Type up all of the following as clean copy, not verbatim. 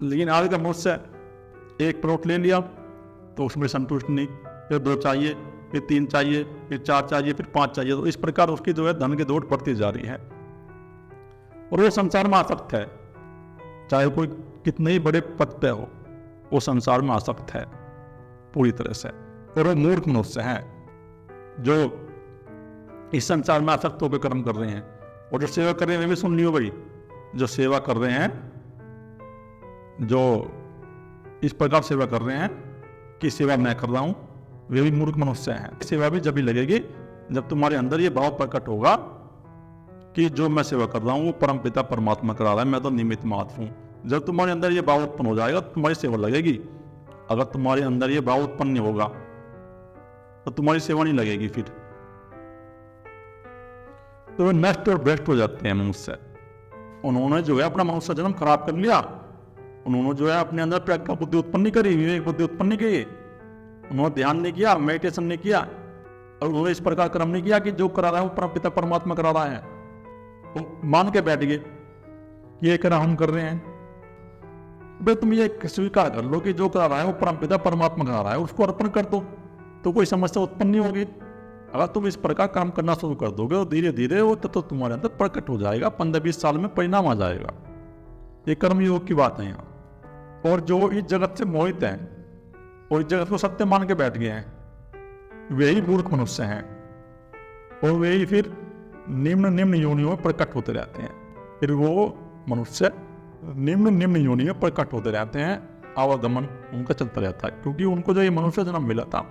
लेकिन आज का मनुष्य एक प्लॉट ले लिया तो उसमें संतुष्ट नहीं, फिर 2 चाहिए, फिर 3 चाहिए, फिर 4 चाहिए, फिर 5 चाहिए। तो इस प्रकार उसकी जो है धन की दौड़ बढ़ती जा रही है और वो संसार में आसक्त है। चाहे कोई कितने ही बड़े पद पे हो, वो संसार में आसक्त है पूरी तरह से। और वो मूर्ख मनुष्य है जो इस संसार में आसक्त होकर कर्म कर रहे हैं। और जो सेवा कर रहे हैं वे भी सुन लियो भाई, जो सेवा कर रहे हैं, जो इस प्रकार सेवा कर रहे हैं कि सेवा मैं कर रहा हूं, वे भी मूर्ख मनुष्य हैं। सेवा भी जब ही लगेगी जब तुम्हारे अंदर ये भाव प्रकट होगा कि जो मैं सेवा कर रहा हूं वो परम पिता परमात्मा करा रहा है, मैं तो निमित्त मात्र हूं। जब तुम्हारे अंदर ये भाव उत्पन्न हो जाएगा तो तुम्हारी सेवा लगेगी। अगर तुम्हारे अंदर ये भाव उत्पन्न नहीं होगा तो तुम्हारी सेवा नहीं लगेगी। फिर तो वे नष्ट और भ्रष्ट हो जाते हैं मनुष्य। उन्होंने जो है अपना मनुष्य जन्म खराब कर लिया। उन्होंने जो है अपने अंदर प्रज्ञा बुद्धि उत्पन्न नहीं करी, विवेक बुद्धि उत्पन्न नहीं की। उन्होंने ध्यान नहीं किया, मेडिटेशन नहीं किया, और उन्होंने इस प्रकार कर्म नहीं किया कि जो करा रहा है वो परम पिता परमात्मा करा रहा है। तो मान के बैठ गए कि ये करा हम कर रहे हैं। भाई तुम ये स्वीकार कर लो कि जो करा रहा है वो परम पिता परमात्मा करा रहा है, उसको अर्पण कर दो तो कोई समस्या उत्पन्न नहीं होगी। अगर तुम इस प्रकार काम करना शुरू कर दोगे तो धीरे धीरे वो तो तुम्हारे अंदर प्रकट हो जाएगा। 15-20 साल में परिणाम आ जाएगा। ये कर्म योग की बात है यहाँ। और जो इस जगत से मोहित हैं और इस जगत को सत्य मान के बैठ गए हैं, वे ही मूर्ख मनुष्य हैं और वे ही फिर निम्न निम्न योनियों में प्रकट होते रहते हैं। फिर वो मनुष्य निम्न निम्न योनि में प्रकट होते रहते हैं, आवागमन उनका चलता रहता है। क्योंकि उनको जो ये मनुष्य जन्म मिला था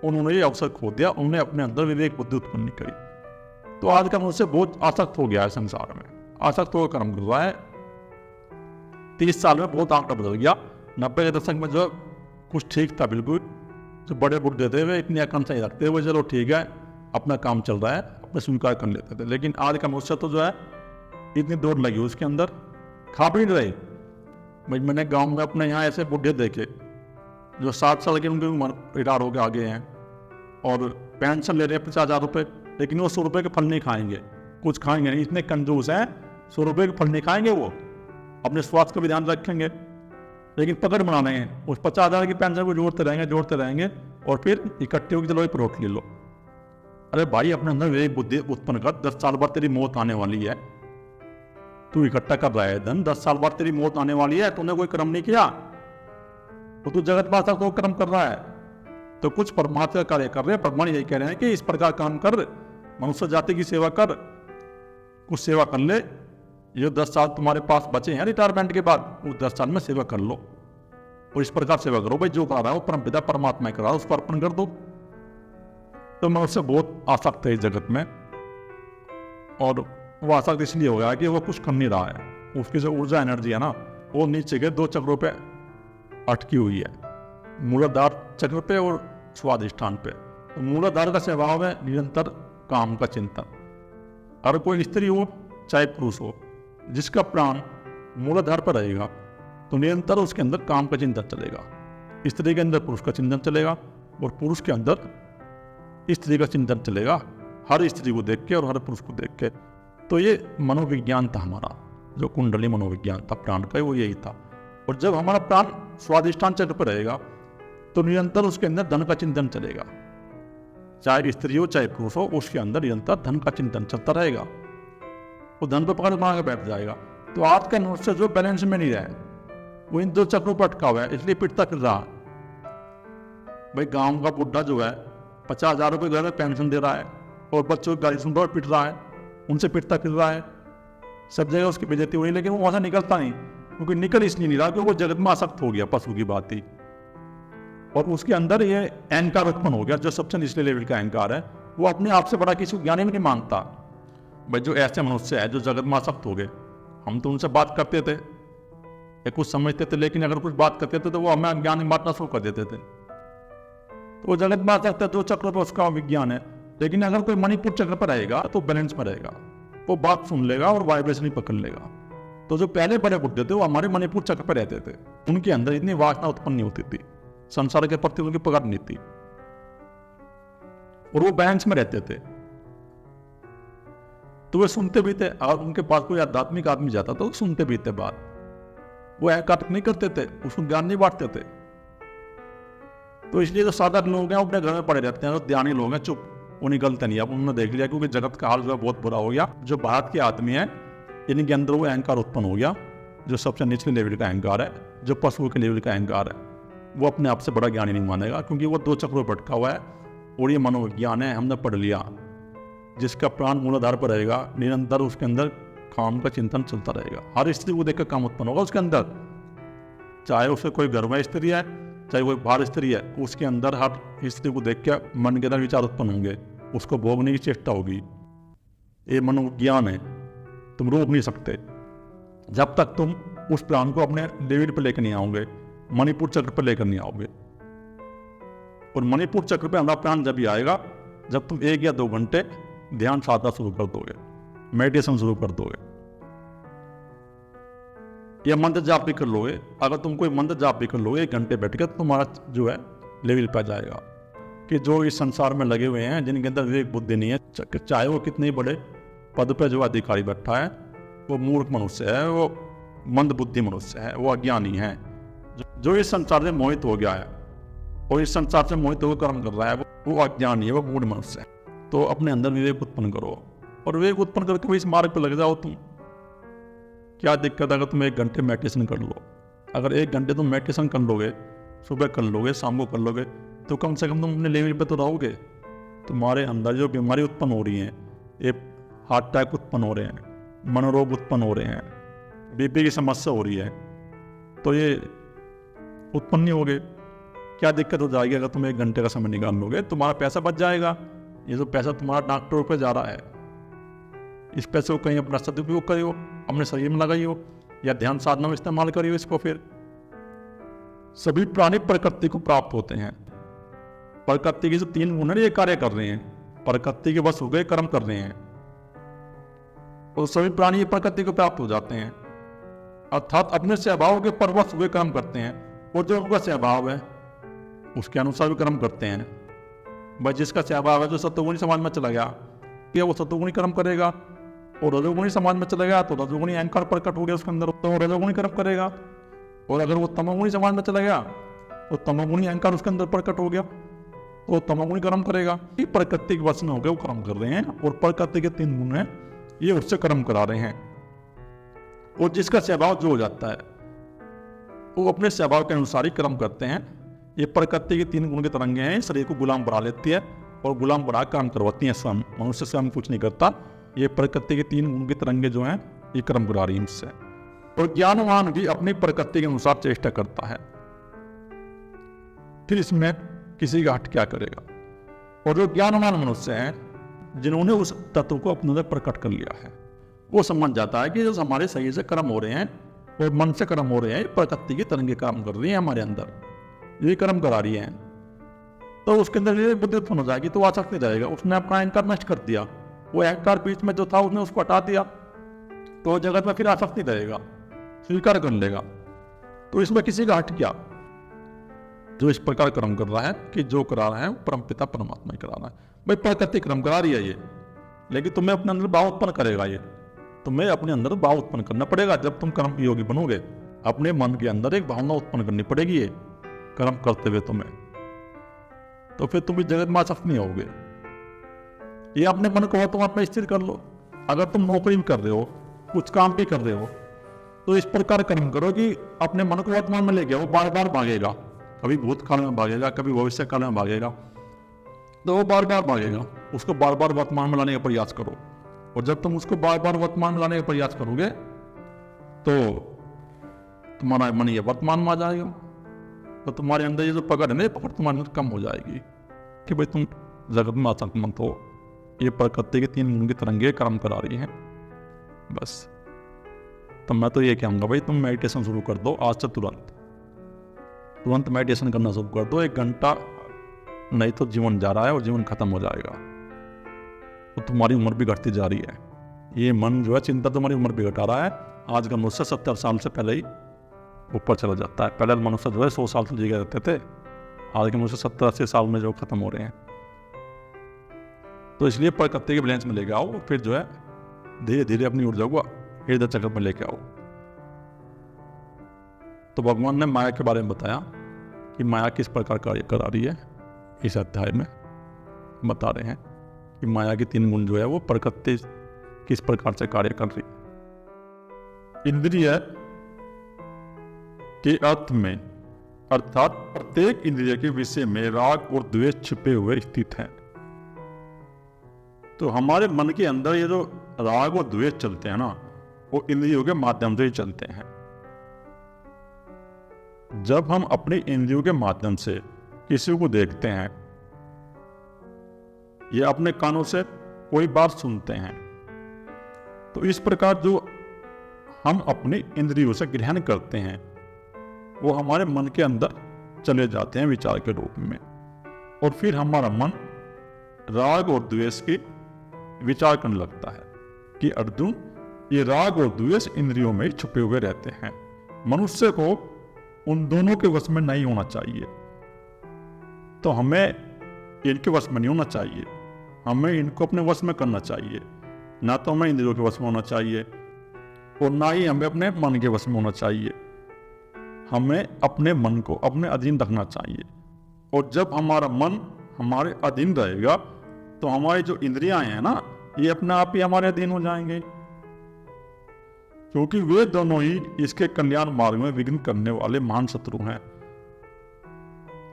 उन्होंने ये अवसर खो दिया, उन्होंने अपने अंदर विवेक बुद्धि उत्पन्न नहीं करी। तो आज का मनुष्य बहुत आसक्त हो गया है संसार में, आसक्त होकर कर्म कर रहा है। 30 साल में बहुत आंकड़ा बदल गया। 90 के दशक में जो कुछ ठीक था, बिल्कुल जो बड़े बुढ़े थे वे इतनी आकांक्षा नहीं रखते, वो चलो ठीक है अपना काम चल रहा है, अपने स्वीकार कर लेते थे। लेकिन आज का मनुष्य तो जो है इतनी दौड़ लगी उसके अंदर, खा भी नहीं रहे। मैंने गांव में अपने यहाँ ऐसे बुढ़े देखे जो 60 साल के उनकी उम्र रिटायर होकर आ गए हैं और पेंशन ले रहे हैं 50,000 रुपये, लेकिन वो 100 रुपये के फल नहीं खाएंगे, कुछ खाएंगे नहीं। इतने कंजूस हैं, 100 रुपये के फल नहीं खाएंगे। वो अपने स्वास्थ्य का भी ध्यान रखेंगे लेकिन पकड़ बना रहे हैं। उस 50,000 की पेंशन को जोड़ते रहेंगे और फिर इकट्ठे होकर चलो प्लॉट ले लो। अरे भाई अपने अंदर विवेक बुद्धि उत्पन्न कर। 10 साल बाद तेरी मौत आने वाली है, तू इकट्ठा कर रहा है धन, 10 साल बाद तेरी मौत आने वाली है, तूने कोई कर्म नहीं किया तो तू जगत बादशाह तो कर्म कर रहा है। तो कुछ परमात्मा का कार्य कर रहे हैं। भगवान यही कह रहे हैं कि इस प्रकार काम कर, मनुष्य जाति की सेवा कर, कुछ सेवा कर ले। ये 10 साल तुम्हारे पास बचे हैं रिटायरमेंट के बाद, उस 10 साल में सेवा कर लो और इस प्रकार सेवा करो। भाई जो करा रहा है वो परम पिता परमात्मा करा रहा है, उसको अर्पण कर दो। तो मनुष्य बहुत आसक्त है इस जगत में और वो आसक्त इसलिए हो गया कि वो कुछ कर नहीं रहा है। उसकी जो ऊर्जा एनर्जी है ना, वो नीचे के 2 चक्रों पे अटकी हुई है, मूलाधार चक्र पे और स्वाधिष्ठान पे। तो मूलाधार का स्वभाव है निरंतर काम का चिंतन। अगर कोई स्त्री हो चाहे पुरुष हो, जिसका प्राण मूलाधार पर रहेगा तो निरंतर उसके अंदर काम का चिंतन चलेगा। स्त्री के अंदर पुरुष का चिंतन चलेगा और पुरुष के अंदर स्त्री का चिंतन चलेगा, हर स्त्री को देख के और हर पुरुष को देख के। तो ये मनोविज्ञान था हमारा, जो कुंडली मनोविज्ञान था प्राण का, वो यही था। और जब हमारा प्राण स्वाधिष्ठान चक्र पर रहेगा तो निरंतर उसके अंदर धन का चिंतन चलेगा। चाहे स्त्री हो चाहे पुरुष हो, उसके अंदर निरंतर धन का चिंतन चलता रहेगा। वो धन पर पकड़ बना के बैठ जाएगा। तो आज का मनुष्य जो बैलेंस में नहीं रहे, वो इन 2 चक्रों पर अटका हुआ है, इसलिए पिटता फिर रहा। भाई गांव का बुढ़ा जो है 50,000 रुपये घर में पेंशन दे रहा है और बच्चों की गाली सुन रहा है, पिट रहा है, उनसे पिटता फिर रहा है, सब जगह उसकी बेइज्जती हो रही है। लेकिन वो वहां से निकलता नहीं, क्योंकि निकल इसलिए नहीं रहा क्योंकि वो जगत में आसक्त हो गया, पशु की बात थी। और उसके अंदर ये अहंकार उत्पन्न हो गया, जो सबसे निचले लेवल का अहंकार है। वो अपने आप से बड़ा किसी को ज्ञानी भी नहीं मानता। भाई जो ऐसे मनुष्य है जो जगत में आसक्त हो गए, हम तो उनसे बात करते थे या कुछ समझते थे, लेकिन अगर कुछ बात करते थे तो वो हमें अज्ञानी बांटना शुरू कर देते थे। तो वो जगत में आसक्त है, 2 चक्रों पर उसका विज्ञान है। लेकिन अगर कोई मणिपुर चक्र पर रहेगा तो बैलेंस में रहेगा, वो बात सुन लेगा और वाइब्रेशन ही पकड़ लेगा। तो जो पहले बड़े बुढ़े थे वो हमारे मणिपुर चक्र पर रहते थे, उनके अंदर इतनी वासना उत्पन्न नहीं होती थी, संसार के प्रति उनकी पकड़ नहीं थी और वो बैलेंस में रहते थे। तो वे सुनते भी थे, और उनके पास कोई आध्यात्मिक आदमी जाता तो सुनते भी थे बात। वो अहंकार नहीं करते थे, उसको ज्ञान नहीं बांटते थे। तो इसलिए जो साधारण लोग हैं वो अपने घर में पड़े रहते हैं, तो ध्यानी लोग हैं चुप, वो निकलते नहीं। अब उन्होंने देख लिया क्योंकि जगत का हाल जो है बहुत बुरा हो गया। जो भारत के आदमी है इनके अंदर वो अहंकार उत्पन्न हो गया, जो सबसे निचले लेवल का अहंकार है, जो पशुओं के लेवल का अहंकार है। वो अपने आप से बड़ा ज्ञानी नहीं मानेगा, क्योंकि वो दो चक्रों पर भटका हुआ है। और ये मनोविज्ञान है, हमने पढ़ लिया, जिसका प्राण मूलाधार पर रहेगा, निरंतर उसके अंदर काम का चिंतन चलता रहेगा। हर स्त्री को देखकर काम उत्पन्न होगा उसके अंदर, चाहे उसे कोई घर में स्त्री है, चाहे कोई बाहर स्त्री है, उसके अंदर हर स्त्री को देख के मन के अंदर विचार उत्पन्न होंगे, उसको भोगने की चेष्टा होगी। ये मनोविज्ञान है, तुम रोक नहीं सकते जब तक तुम उस प्राण को अपने लेवल पर लेकर नहीं आओगे, मणिपुर चक्र पर लेकर नहीं आओगे। और मणिपुर चक्र पे हमारा प्राण जब भी आएगा जब तुम 1 या 2 घंटे ध्यान साधना शुरू कर दोगे, मेडिटेशन शुरू कर दोगे, या मंत्र जाप भी कर लोगे। अगर तुम कोई मंत्र जाप भी कर लोगे 1 घंटे बैठ के, तो तुम्हारा जो है लेवल पे जाएगा। कि जो इस संसार में लगे हुए हैं, जिनके अंदर विवेक बुद्धि नहीं है, चाहे वो कितने बड़े पद पे जो अधिकारी बैठा है, वो मूर्ख मनुष्य है, वो मंद बुद्धि मनुष्य है, वो अज्ञानी है। जो इस संसार से मोहित हो गया है और इस संसार से मोहित होकर कर्म कर रहा है, वो अज्ञानी है, वो मूढ़ मनुष्य है। तो अपने अंदर विवेक उत्पन्न करो, और विवेक उत्पन्न करके इस मार्ग पर लग जाओ। तुम क्या दिक्कत है अगर तुम 1 घंटे मेडिटेशन कर लो? अगर 1 घंटे तुम मेडिटेशन कर लोगे, सुबह कर लोगे, शाम को कर लोगे, तो कम से कम तुम अपने लेवल पे तो रहोगे। तुम्हारे अंदर जो बीमारी उत्पन्न हो रही है, ये हार्ट अटैक उत्पन्न हो रहे हैं, मनोरोग उत्पन्न हो रहे हैं, बीपी की समस्या हो रही है, तो ये उत्पन्न नहीं होगे। क्या दिक्कत हो जाएगी अगर तुम 1 घंटे का समय निकाल लोगे? तुम्हारा पैसा बच जाएगा। ये जो पैसा तुम्हारा डॉक्टरों पे जा रहा है, इस पैसे को कहीं अपना सदुपयोग करियो, अपने शरीर में लगाइयो, या ध्यान साधना में इस्तेमाल करियो इसको। फिर सभी प्राणी प्रकृति को प्राप्त होते हैं। प्रकृति के जो 3 गुण ये कार्य कर रहे हैं, प्रकृति के बस हो गए, कर्म कर रहे हैं, और सभी प्राणी प्रकृति को प्राप्त हो जाते हैं। अर्थात अपने स्वभाव के परवश हुए कर्म करते हैं, और जो उनका स्वभाव है उसके अनुसार भी कर्म करते हैं। बस जिसका स्वभाव है, जो सत्वगुणी समाज में चला गया, क्या वो सत्वगुणी कर्म करेगा, और रजोगुणी समाज में चला गया तो रजोगुणी अहंकार प्रकट हो गया उसके अंदर, तो रजोगुणी कर्म करेगा। और अगर वो तमोगुणी समाज में चला गया तो तमोगुणी अहंकार उसके अंदर प्रकट हो गया, तो तमोगुणी कर्म करेगा। ये प्रकृति के वश में हो गए, वो कर्म कर रहे हैं, और प्रकृति के 3 गुण हैं, ये उससे कर्म करा रहे हैं। और जिसका स्वभाव जो हो जाता है, वो अपने स्वभाव के अनुसार ही कर्म करते हैं। ये प्रकृति के 3 गुण के तरंगे हैं, शरीर को गुलाम बना लेती है और गुलाम बना काम करवाती हैं स्वयं। मनुष्य स्वयं कुछ नहीं करता, ये प्रकृति के 3 गुण के तरंगे जो हैं ये कर्म करा रही हैं उससे। और ज्ञानवान भी अपनी प्रकृति के अनुसार चेष्टा करता है, फिर इसमें किसी का हट क्या करेगा। और जो ज्ञानवान मनुष्य हैं, जिन्होंने उस तत्व को अपने अंदर प्रकट कर लिया है, वो समझ जाता है कि जो हमारे शरीर से कर्म हो रहे हैं और मन से कर्म हो रहे हैं, प्रकृति की तरंगे काम कर रही हैं हमारे अंदर, ये कर्म करा रही हैं। तो उसके अंदर बुद्धि उत्पन्न हो जाएगी, तो वो आसक्त नहीं रहेगा। उसने अपना अहंकार नष्ट कर दिया, वो अहंकार बीच में जो था उसने उसको हटा दिया, तो जगत में फिर आसक्त नहीं रहेगा, स्वीकार कर लेगा। तो इसमें किसी का हट क्या? जो इस प्रकार कर्म कर रहा है कि जो करा रहा है वो परमपिता परमात्मा ही करा रहा है। भाई प्रकृति कर्म करा रही है ये, लेकिन तुम्हें अपने अंदर भाव उत्पन्न करेगा। ये तुम्हें अपने अंदर भाव उत्पन्न करना पड़ेगा। जब तुम कर्म योगी बनोगे, अपने मन के अंदर एक भावना उत्पन्न करनी पड़ेगी ये कर्म करते हुए तुम्हें, तो फिर तुम इस जगत में आसक्त नहीं होगे। ये अपने मन को वर्तमान में स्थिर कर लो। अगर तुम नौकरी भी कर रहे हो, कुछ काम भी कर रहे हो, तो इस प्रकार कर्म करो कि अपने मन को वर्तमान में ले गया, वो बार बार भागेगा, कभी भूतकाल में भागेगा, कभी भविष्य काल में भागेगा, तो वो बार बार भागेगा। उसको बार बार वर्तमान में लाने का प्रयास करो, और जब तुम उसको बार बार वर्तमान में लाने का प्रयास करोगे तो तुम्हारा मन ये वर्तमान में आ जाएगा, तो तुम्हारे अंदर ये जो पकड़ है ना, ये पकड़ तुम्हारे अंदर कम हो जाएगी कि भाई तुम जगत में आसक्त मत हो। ये प्रकृति के 3 गुण की तरंगे कर्म करा रही हैं बस। तो मैं तो ये कहूँगा भाई तुम मेडिटेशन शुरू कर दो आज से, तुरंत मेडिटेशन करना शुरू कर दो। 1 घंटा नहीं तो जीवन जा रहा है और जीवन खत्म हो जाएगा, तो तुम्हारी उम्र भी घटती जा रही है। ये मन जो है चिंता तुम्हारी उम्र भी घटा रहा है। आज का मनुष्य 70 साल से पहले ही ऊपर चला जाता है। पहले मनुष्य जो है 100 साल तक जी रहते थे, आज के मनुष्य 70-80 साल में जो खत्म हो रहे हैं। तो इसलिए प्रकृति के बैलेंस में लेके आओ, फिर जो है धीरे धीरे अपनी ऊर्जा को हृदय चक्र में लेके आओ। तो भगवान ने माया के बारे में बताया कि माया किस प्रकार कार्य करा रही है। इस अध्याय में बता रहे हैं कि माया के 3 गुण जो है वो प्रकृति किस प्रकार से कार्य कर रही है। इंद्रिय के अर्थ में अर्थात प्रत्येक इंद्रिय के विषय में राग और द्वेष छिपे हुए स्थित हैं। तो हमारे मन के अंदर ये जो राग और द्वेष चलते हैं ना, वो इंद्रियों के माध्यम से ही चलते हैं। जब हम अपने इंद्रियों के माध्यम से किसी को देखते हैं या अपने कानों से कोई बात सुनते हैं, तो इस प्रकार जो हम अपने इंद्रियों से ग्रहण करते हैं वो हमारे मन के अंदर चले जाते हैं विचार के रूप में, और फिर हमारा मन राग और द्वेष की विचार करने लगता है कि अर्जुन, ये राग और द्वेष इंद्रियों में ही छुपे हुए रहते हैं। मनुष्य को उन दोनों के वश में नहीं होना चाहिए। तो हमें इनके वश में नहीं होना चाहिए, हमें इनको अपने वश में करना चाहिए। ना तो हमें इंद्रियों के वश में होना चाहिए और ना ही हमें अपने मन के वश में होना चाहिए। हमें अपने मन को अपने अधीन रखना चाहिए, और जब हमारा मन हमारे अधीन रहेगा तो हमारी जो इंद्रियां हैं ना, ये अपने आप ही हमारे अधीन हो जाएंगे, क्योंकि वे दोनों ही इसके कल्याण मार्ग में विघ्न करने वाले महान शत्रु हैं।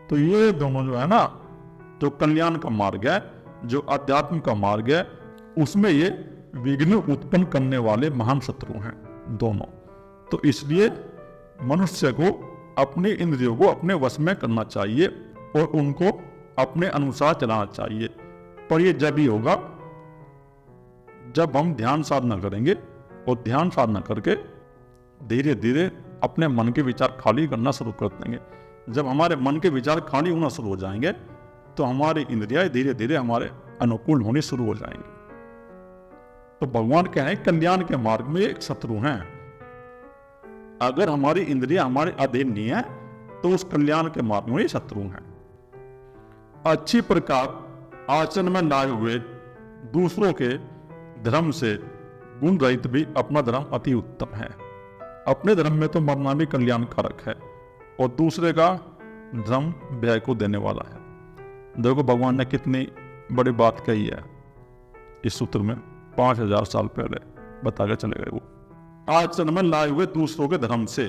तो ये दोनों जो है ना, जो कल्याण का मार्ग है, जो अध्यात्म का मार्ग है, उसमें ये विघ्न उत्पन्न करने वाले महान शत्रु हैं दोनों। तो इसलिए मनुष्य को अपनी इंद्रियों को अपने वश में करना चाहिए और उनको अपने अनुसार चलाना चाहिए। पर ये जब ही होगा जब हम ध्यान साधना करेंगे, और ध्यान साधना करके धीरे धीरे अपने मन के विचार खाली करना शुरू कर देंगे। जब हमारे मन के विचार खाली होना शुरू हो जाएंगे तो हमारी इंद्रियां धीरे धीरे हमारे अनुकूल होनी शुरू हो जाएंगी। तो भगवान कह रहे हैं कल्याण के मार्ग में एक शत्रु हैं। अगर हमारी इंद्रियां हमारे अधीन नहीं है तो उस कल्याण के मार्ग में शत्रु हैं। अच्छी प्रकार आचरण में लाए हुए दूसरों के धर्म से गुण रहित भी अपना धर्म अति उत्तम है। अपने धर्म में तो मरना भी कल्याणकारक है और दूसरे का धर्म व्यय को देने वाला है। देखो भगवान ने कितनी बड़ी बात कही है इस सूत्र में। 5000 साल पहले बता के चले गए वो। आचरण में लाए हुए दूसरों के धर्म से,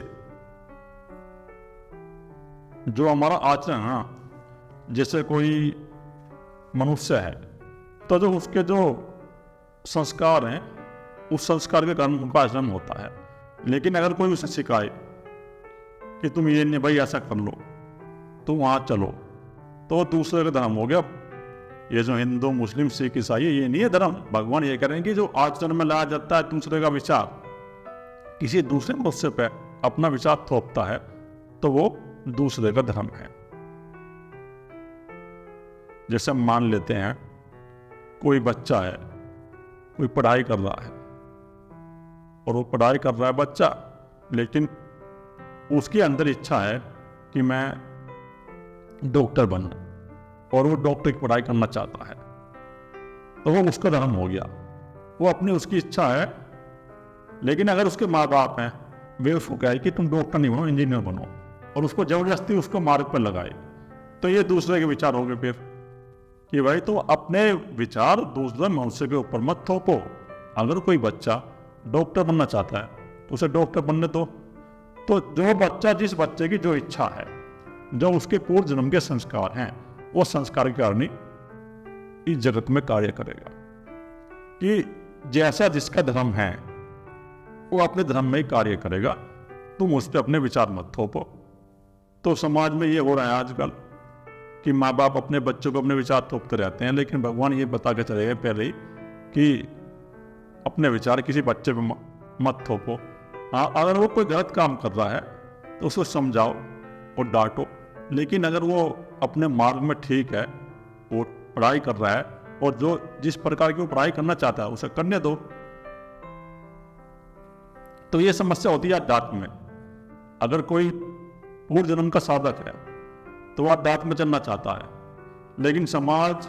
जो हमारा आचरण है, जैसे कोई मनुष्य है तो जो उसके जो संस्कार हैं उस संस्कार के कारण उनका आचरण होता है। लेकिन अगर कोई उसे सिखाए कि तुम ये नहीं भाई ऐसा कर लो, तो वहां चलो, तो दूसरे का धर्म हो गया। ये जो हिंदू मुस्लिम सिख ईसाई ये नहीं है धर्म। भगवान ये कह रहे हैं कि जो आचरण में लाया जाता है दूसरे का विचार, किसी दूसरे मनुष्य पे अपना विचार थोपता है, तो वो दूसरे का धर्म है। जैसे मान लेते हैं कोई बच्चा है, कोई पढ़ाई कर रहा है, और वो पढ़ाई कर रहा है बच्चा, लेकिन उसके अंदर इच्छा है कि मैं डॉक्टर बनूं, और वो डॉक्टर की पढ़ाई करना चाहता है, तो वो उसका धर्म हो गया। वो अपनी उसकी इच्छा है। लेकिन अगर उसके माँ बाप हैं, वे उसको कहे कि तुम डॉक्टर नहीं बनो, इंजीनियर बनो, और उसको जबरदस्ती उसको मार्ग पर लगाए, तो ये दूसरे के विचार हो गए फिर कि भाई तो अपने विचार दूसरे मनुष्य के ऊपर मत थोपो। अगर कोई बच्चा डॉक्टर बनना चाहता है तो उसे डॉक्टर बनने दो। तो जो बच्चा, जिस बच्चे की जो इच्छा है, जो उसके पूर्व जन्म के संस्कार हैं, वो संस्कार के कारण इस जगत में कार्य करेगा। कि जैसा जिसका धर्म है वो अपने धर्म में ही कार्य करेगा। तुम उस पर अपने विचार मत थोपो। तो समाज में ये हो रहा है आजकल कि माँ बाप अपने बच्चों को अपने विचार थोपते रहते हैं, लेकिन भगवान ये बता के चले गए पहले ही कि अपने विचार किसी बच्चे पे मत थोपो। हाँ, अगर वो कोई गलत काम कर रहा है तो उसको समझाओ और डांटो, लेकिन अगर वो अपने मार्ग में ठीक है, वो पढ़ाई कर रहा है, और जो जिस प्रकार की वो पढ़ाई करना चाहता है उसे करने दो। तो ये समस्या होती है अध्यात्म में। अगर कोई पूर्व जन्म का साधक है तो वह अध्यात्म में चलना चाहता है, लेकिन समाज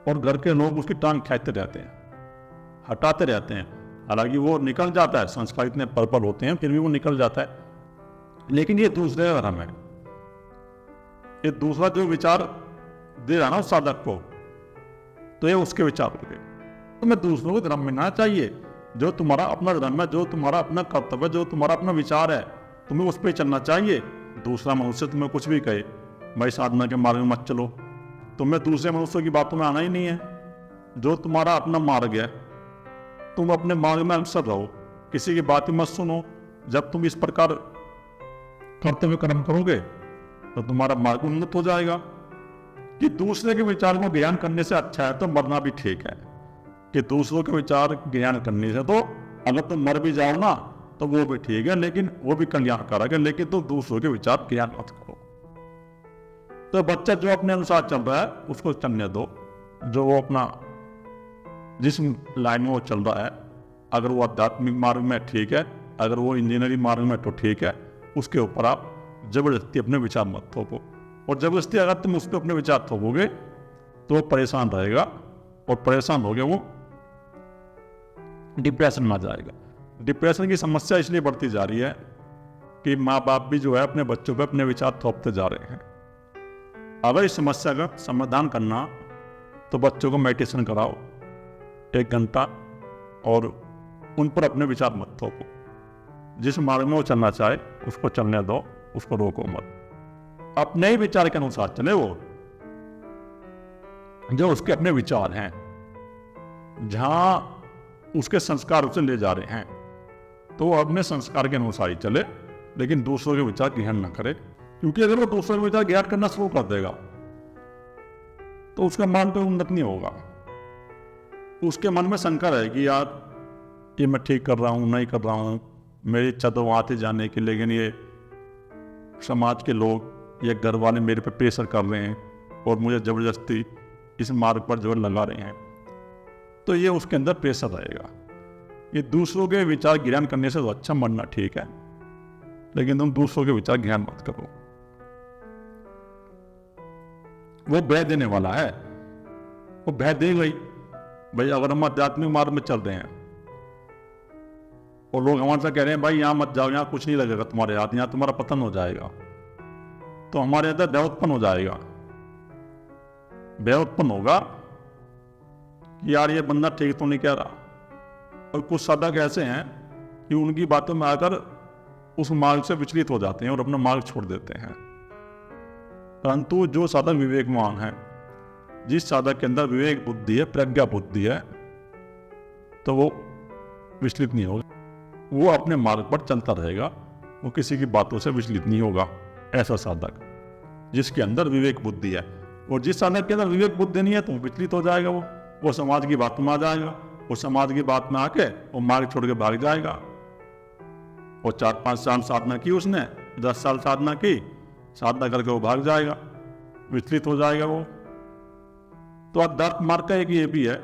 और घर के लोग उसकी टांग खींचते रहते हैं, हटाते रहते हैं। हालांकि वो निकल जाता है, संस्कार इतने पर्पल होते हैं, फिर भी वो निकल जाता है, लेकिन ये दूसरे का धर्म है, ये दूसरा जो विचार दे रहा ना उस साधक को, तो ये उसके विचार हो गए। तुम्हें दूसरों को धर्म मिलना चाहिए, जो तुम्हारा अपना धर्म है, जो तुम्हारा अपना कर्तव्य, जो तुम्हारा अपना विचार है, तुम्हें उस पर चलना चाहिए। दूसरा मनुष्य तुम्हें कुछ भी कहे, भाई साधना के मार्ग में मत चलो, तुम्हें दूसरे मनुष्यों की बातों में आना ही नहीं है। जो तुम्हारा अपना मार्ग है, तुम अपने मार्ग में अग्रसर रहो, किसी की बात मत सुनो। जब तुम इस प्रकार करते हुए कर्म करोगे तो तुम्हारा मार्ग उन्नत हो जाएगा। कि दूसरे के विचार को ज्ञान करने से अच्छा है तो मरना भी ठीक है, कि दूसरों के विचार ज्ञान करने से तो अगर तुम मर भी जाओ ना तो वो भी ठीक है, लेकिन वो भी कल्याणकारक है, लेकिन तुम दूसरों के विचार ज्ञान मत करो। तो बच्चा जो अपने अनुसार चल रहा है उसको चलने दो, जो वो अपना जिस लाइन में वो चल रहा है, अगर वो आध्यात्मिक मार्ग में ठीक है, अगर वो इंजीनियरिंग मार्ग में तो ठीक है, उसके ऊपर आप जबरदस्ती अपने विचार मत थोपो। और जबरदस्ती अगर तुम उस पर अपने विचार थोपोगे तो वो परेशान रहेगा, और परेशान हो गया वो डिप्रेशन में आ जाएगा। डिप्रेशन की समस्या इसलिए बढ़ती जा रही है कि माँ बाप भी जो है अपने बच्चों पर अपने विचार थोपते जा रहे हैं। अगर इस समस्या का समाधान करना तो बच्चों को मेडिटेशन कराओ 1 घंटा, और उन पर अपने विचार मत थोपो। जिस मार्ग में वो चलना चाहे उसको चलने दो, उसको रोको मत। अपने ही विचार के अनुसार चले वो, जो उसके अपने विचार हैं, जहां उसके संस्कार उसे ले जा रहे हैं, तो वो अपने संस्कार के अनुसार ही चले, लेकिन दूसरों के विचार ग्रहण न करे। क्योंकि अगर वो दूसरों के विचार ग्रहण करना शुरू कर देगा तो उसका मन पे उन्नत नहीं होगा। उसके मन में शंका रहेगी, यार ये मैं ठीक कर रहा हूँ नहीं कर रहा हूँ, मेरी इच्छा तो वहाँ थी जाने की, लेकिन ये समाज के लोग या घर वाले मेरे पे प्रेशर कर रहे हैं और मुझे ज़बरदस्ती इस मार्ग पर जोर लगा रहे हैं। तो ये उसके अंदर प्रेशर रहेगा। ये दूसरों के विचार ग्रहण करने से तो अच्छा मरना ठीक है, लेकिन तुम दूसरों के विचार ग्रहण मत करो। वो भय देने वाला है, वो भय दे गई। भाई अगर हम आध्यात्मिक मार्ग में चल रहे हैं और लोग हमारे से कह रहे हैं भाई यहाँ मत जाओ, यहाँ कुछ नहीं लगेगा तुम्हारे हाथ, यहाँ तुम्हारा पतन हो जाएगा, तो हमारे अंदर भय उत्पन्न हो जाएगा। भय उत्पन्न होगा कि यार ये बंदा ठीक तो नहीं कह रहा। और कुछ साधक ऐसे हैं कि उनकी बातों में आकर उस मार्ग से विचलित हो जाते हैं और अपना मार्ग छोड़ देते हैं। परंतु जो साधक विवेकवान है, जिस साधक के अंदर विवेक बुद्धि है, प्रज्ञा बुद्धि है, तो वो विचलित नहीं होगा, वो अपने मार्ग पर चलता रहेगा, वो किसी की बातों से विचलित नहीं होगा। ऐसा साधक जिसके अंदर विवेक बुद्धि है। और जिस साधक के अंदर विवेक बुद्धि नहीं है तो विचलित हो जाएगा, वो समाज की बात में आ जाएगा, वो समाज की बात में आके वो मार्ग छोड़ के भाग जाएगा। वो 4-5 साल साधना की उसने, 10 साल साधना की, साधना करके वो भाग जाएगा, विचलित हो जाएगा वो। तो अध्यात्म मार्ग का एक ये भी है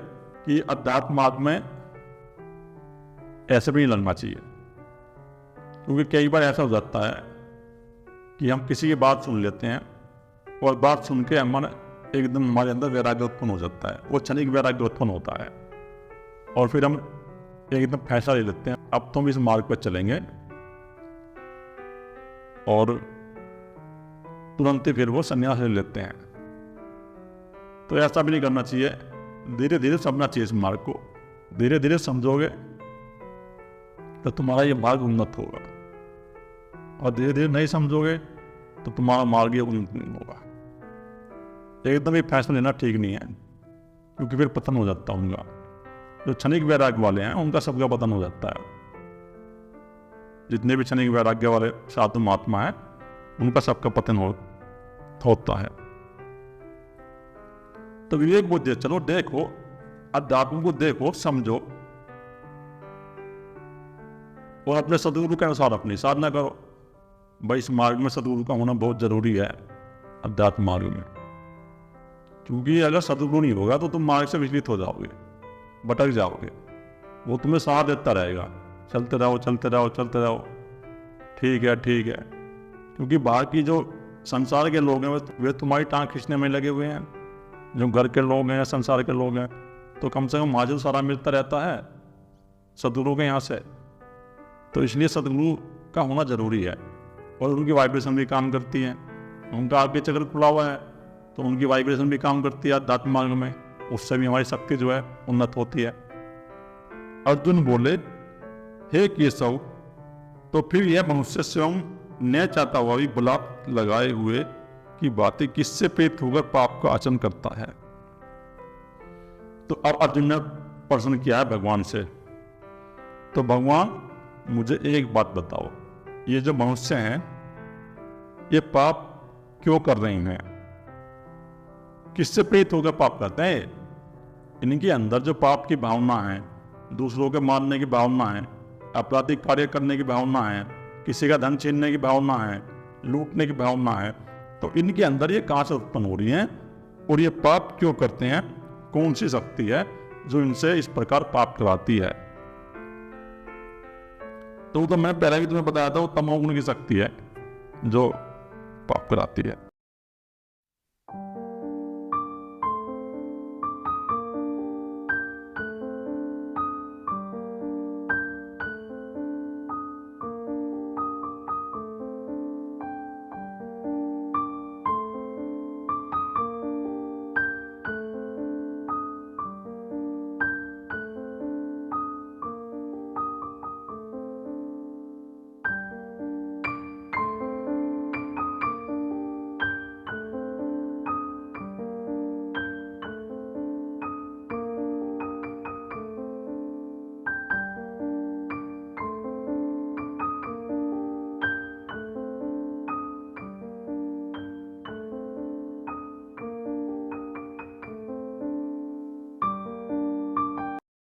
कि अध्यात्म मार्ग में ऐसे भी नहीं लगना चाहिए। क्योंकि कई बार ऐसा हो जाता है कि हम किसी की बात सुन लेते हैं और बात सुन के हमारे अंदर वैराग्य उत्पन्न हो जाता है, वो क्षणिक वैराग्य उत्पन्न होता है, और फिर हम एकदम फैसला ले लेते हैं अब तो हम इस मार्ग पर चलेंगे, और तुरंत ही फिर वो संन्यास ले लेते हैं। तो ऐसा भी नहीं करना चाहिए, धीरे धीरे समझना चाहिए इस मार्ग को। धीरे धीरे समझोगे तो तुम्हारा ये मार्ग उन्नत होगा, और धीरे धीरे नहीं समझोगे तो तुम्हारा मार्ग ये उन्नत नहीं होगा। एकदम ही फैसला लेना ठीक नहीं है, क्योंकि फिर पतन हो जाता है उनका। जो क्षणिक वैराग्य वाले हैं उनका सबका पतन हो जाता है। जितने भी क्षणिक वैराग्य वाले साधु महात्मा हैं उनका सबका पतन होता है। तो विवेक बुद्धि, चलो देखो, अध्यात्म को देखो, समझो, और अपने सदगुरु के अनुसार अपनी साधना करो। भाई इस मार्ग में सदगुरु का होना बहुत जरूरी है, अध्यात्म मार्ग में। क्योंकि अगर सदगुरु नहीं होगा तो तुम मार्ग से विचलित हो जाओगे, भटक जाओगे। वो तुम्हें साथ देता रहेगा, चलते रहो चलते रहो चलते रहो, ठीक है ठीक है। क्योंकि बाकी जो संसार के लोग हैं वे तुम्हारी टांग खींचने में लगे हुए हैं। जो घर के लोग हैं, संसार के लोग हैं, तो कम से कम माजूल सारा मिलता रहता है सदगुरु के यहाँ से। तो इसलिए सदगुरु का होना जरूरी है। और उनकी वाइब्रेशन भी काम करती है। उनका आगे चक्र खुला हुआ है तो उनकी वाइब्रेशन भी काम करती है अध्यात्म मार्ग में, उससे भी हमारी शक्ति जो है उन्नत होती है। अर्जुन बोले, हे केशव, तो फिर यह मनुष्य स्वयं न चाहता हुआ भी बुलाक लगाए हुए की बातें किससे प्रेरित होकर पाप का आचरण करता है। तो अब अर्जुन ने प्रश्न किया है भगवान से, तो भगवान मुझे एक बात बताओ, ये जो मनुष्य हैं ये पाप क्यों कर रहे हैं, किससे प्रेरित होकर पाप करते हैं? इनके अंदर जो पाप की भावना है, दूसरों के मारने की भावना है, आपराधिक कार्य करने की भावना है, किसी का धन छीनने की भावना है, लूटने की भावना है, तो इनके अंदर ये कहाँ से उत्पन्न हो रही हैं और ये पाप क्यों करते हैं? कौन सी शक्ति है जो इनसे इस प्रकार पाप कराती है? तो मैं पहले भी तुम्हें बताया था, वो तमोगुण की शक्ति है जो पाप कराती है।